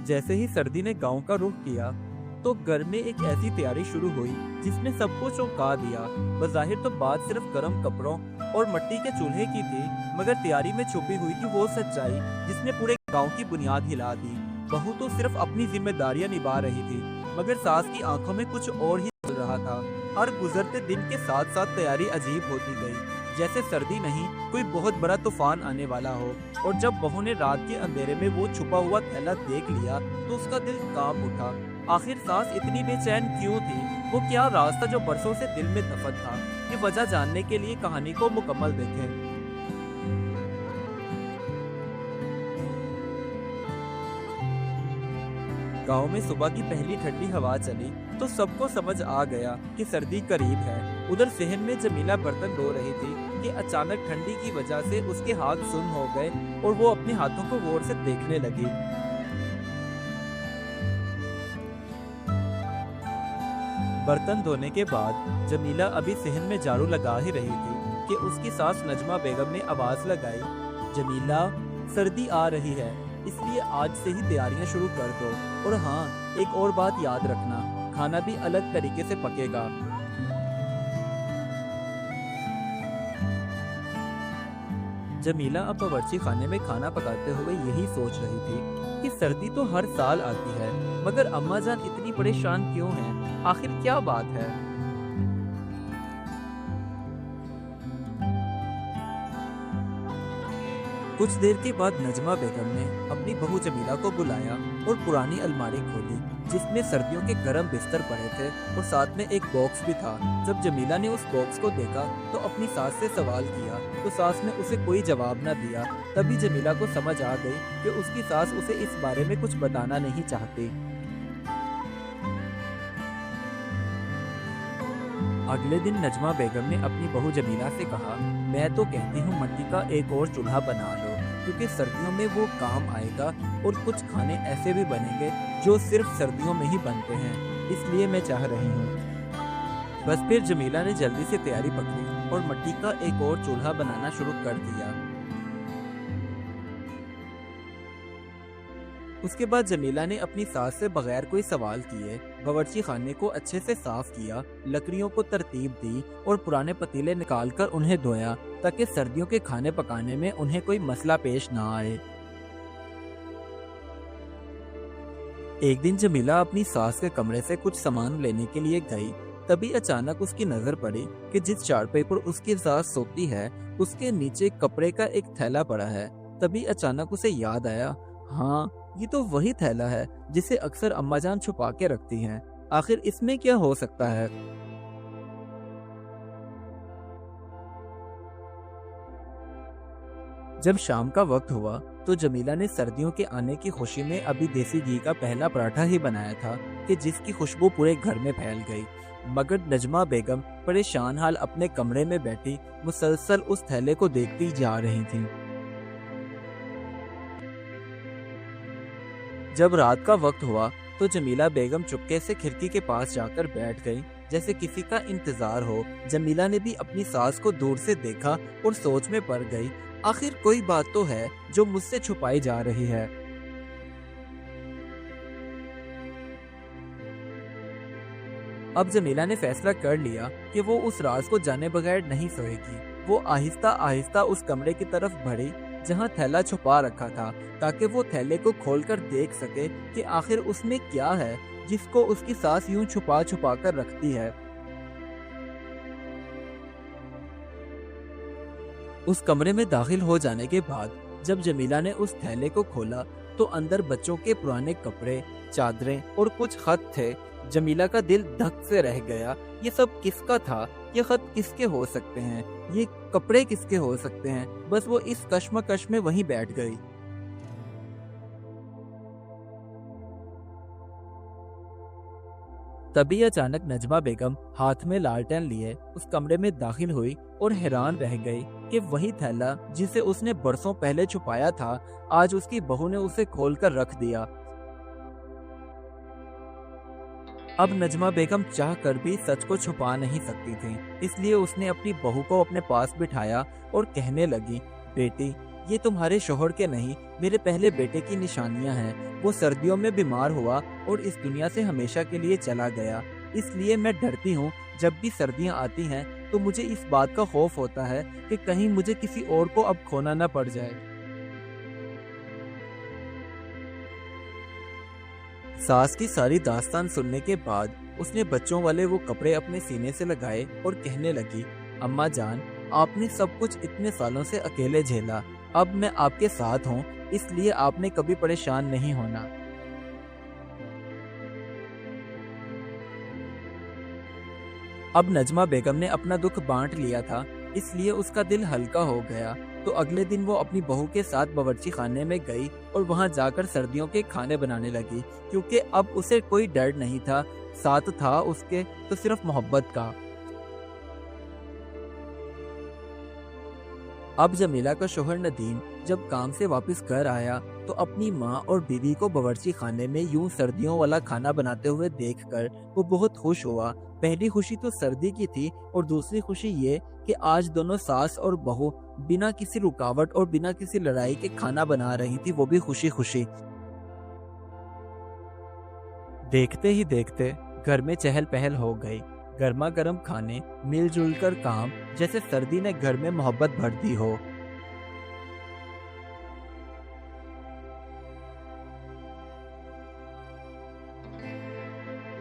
जैसे ही सर्दी ने गांव का रुख किया तो घर में एक ऐसी तैयारी शुरू हुई जिसने सबको चौंका दिया। बज़ाहिर तो बात सिर्फ गर्म कपड़ों और मिट्टी के चूल्हे की थी, मगर तैयारी में छुपी हुई थी वो सच्चाई जिसने पूरे गांव की बुनियाद हिला दी। बहू तो सिर्फ अपनी जिम्मेदारियां निभा रही थी, मगर सास की आंखों में कुछ और ही चल रहा था। हर गुजरते दिन के साथ साथ तैयारी अजीब होती गई, जैसे सर्दी नहीं कोई बहुत बड़ा तूफान आने वाला हो। और जब बहू ने रात के अंधेरे में वो छुपा हुआ थैला देख लिया तो उसका दिल कांप उठा। आखिर सास इतनी बेचैन क्यों थी? वो क्या राज था जो बरसों से दिल में दफन था? ये वजह जानने के लिए कहानी को मुकम्मल देखें। गांव में सुबह की पहली ठंडी हवा चली तो सबको समझ आ गया कि सर्दी करीब है। उधर सहन में जमीला बर्तन धो रही थी कि अचानक ठंडी की वजह से उसके हाथ सुन्न हो गए और वो अपने हाथों को गौर से देखने लगी। बर्तन धोने के बाद जमीला अभी सहन में झाड़ू लगा ही रही थी कि उसकी सास नजमा बेगम ने आवाज लगाई, जमीला, सर्दी आ रही है, इसलिए आज से ही तैयारियां शुरू कर दो। और हाँ, एक और बात याद रखना, खाना भी अलग तरीके से पकेगा। जमीला अब बावर्ची खाने में खाना पकाते हुए यही सोच रही थी कि सर्दी तो हर साल आती है, मगर अम्मा जान इतनी परेशान क्यों हैं? आखिर क्या बात है? कुछ देर के बाद नजमा बेगम ने अपनी बहू जमीला को बुलाया और पुरानी अलमारी खोली जिसमें सर्दियों के गर्म बिस्तर पड़े थे और साथ में एक बॉक्स भी था। जब जमीला ने उस बॉक्स को देखा तो अपनी सास से सवाल किया तो सास ने उसे कोई जवाब न दिया। तभी जमीला को समझ आ गई कि उसकी सास उसे इस बारे में कुछ बताना नहीं चाहती। अगले दिन नजमा बेगम ने अपनी बहू जमीला से कहा, मैं तो कहती हूँ मिट्टी का एक और चूल्हा बना लो, क्योंकि सर्दियों में वो काम आएगा और कुछ खाने ऐसे भी बनेंगे जो सिर्फ सर्दियों में ही बनते हैं, इसलिए मैं चाह रही हूँ। बस फिर जमीला ने जल्दी से तैयारी पकड़ी और मिट्टी का एक और चूल्हा बनाना शुरू कर दिया। उसके बाद जमीला ने अपनी सास से बगैर कोई सवाल किए बावर्ची खाने को अच्छे से साफ किया, लकड़ियों को तरतीब दी और पुराने पतीले निकालकर उन्हें धोया ताकि सर्दियों के खाने पकाने में उन्हें कोई मसला पेश ना आए। एक दिन जमीला अपनी सास के कमरे से कुछ सामान लेने के लिए गई। तभी अचानक उसकी नजर पड़ी कि जिस चारपाई पर उसकी सास सोती है उसके नीचे कपड़े का एक थैला पड़ा है। तभी अचानक उसे याद आया, हाँ, ये तो वही थैला है जिसे अक्सर अम्मा जान छुपा के रखती हैं। आखिर इसमें क्या हो सकता है? जब शाम का वक्त हुआ तो जमीला ने सर्दियों के आने की खुशी में अभी देसी घी का पहला पराठा ही बनाया था कि जिसकी खुशबू पूरे घर में फैल गई। मगर नजमा बेगम परेशान हाल अपने कमरे में बैठी मुसलसल उस थैले को देखती जा रही थी। जब रात का वक्त हुआ तो जमीला बेगम चुपके से खिड़की के पास जाकर बैठ गई जैसे किसी का इंतजार हो। जमीला ने भी अपनी सास को दूर से देखा और सोच में पड़ गई, आखिर कोई बात तो है जो मुझसे छुपाई जा रही है। अब जमीला ने फैसला कर लिया कि वो उस राज को जाने बगैर नहीं सोएगी। वो आहिस्ता आहिस्ता उस कमरे की तरफ बढ़ी जहां थैला छुपा रखा था ताकि वो थैले को खोलकर देख सके कि आखिर उसमें क्या है जिसको उसकी सास यूं छुपा छुपा कर रखती है। उस कमरे में दाखिल हो जाने के बाद जब जमीला ने उस थैले को खोला तो अंदर बच्चों के पुराने कपड़े, चादरें और कुछ खत थे। जमीला का दिल धक से रह गया। ये सब किसका था? ये खत किसके हो सकते हैं? ये कपड़े किसके हो सकते हैं? बस वो इस कश्मकश में वहीं बैठ गई। तभी अचानक नजमा बेगम हाथ में लालटेन लिए उस कमरे में दाखिल हुई और हैरान रह गई कि वही थैला जिसे उसने बरसों पहले छुपाया था आज उसकी बहू ने उसे खोलकर रख दिया। अब नजमा बेगम चाह कर भी सच को छुपा नहीं सकती थी, इसलिए उसने अपनी बहू को अपने पास बिठाया और कहने लगी, बेटी, ये तुम्हारे शोहर के नहीं, मेरे पहले बेटे की निशानियां हैं। वो सर्दियों में बीमार हुआ और इस दुनिया से हमेशा के लिए चला गया। इसलिए मैं डरती हूँ, जब भी सर्दियाँ आती हैं तो मुझे इस बात का खौफ होता है कि कहीं मुझे किसी और को अब खोना न पड़ जाए। सास की सारी दास्तान सुनने के बाद उसने बच्चों वाले वो कपड़े अपने सीने से लगाए और कहने लगी, अम्मा जान, आपने सब कुछ इतने सालों से अकेले झेला। अब मैं आपके साथ हूँ, इसलिए आपने कभी परेशान नहीं होना। अब नजमा बेगम ने अपना दुख बांट लिया था, इसलिए उसका दिल हल्का हो गया। तो अगले दिन वो अपनी बहू के साथ बावर्ची खाने में गई और वहां जाकर सर्दियों के खाने बनाने लगी, क्योंकि अब उसे कोई डर नहीं था, साथ था उसके तो सिर्फ मोहब्बत का। अब जमीला का शोहर नदीम जब काम से वापस घर आया तो अपनी माँ और बीवी को बावर्ची खाने में यूं सर्दियों वाला खाना बनाते हुए देखकर वो बहुत खुश हुआ। पहली खुशी तो सर्दी की थी और दूसरी खुशी ये कि आज दोनों सास और बहू बिना किसी रुकावट और बिना किसी लड़ाई के खाना बना रही थी, वो भी खुशी खुशी। देखते ही देखते घर में चहल पहल हो गई। गर्मा गर्म खाने, मिलजुल कर काम, जैसे सर्दी ने घर में मोहब्बत भर दी हो।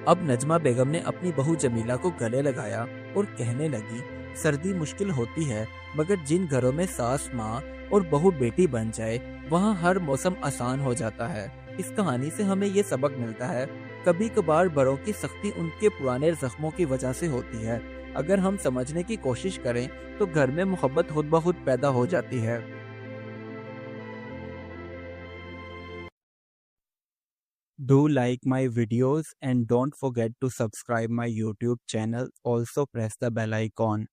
अब नजमा बेगम ने अपनी बहू जमीला को गले लगाया और कहने लगी, सर्दी मुश्किल होती है, मगर जिन घरों में सास माँ और बहू बेटी बन जाए वहाँ हर मौसम आसान हो जाता है। इस कहानी से हमें ये सबक मिलता है, कभी कभार बड़ों की सख्ती उनके पुराने जख्मों की वजह से होती है। अगर हम समझने की कोशिश करें तो घर में मोहब्बत खुद ब खुद पैदा हो जाती है। Do like my videos and don't forget to subscribe my YouTube channel. Also press the bell icon.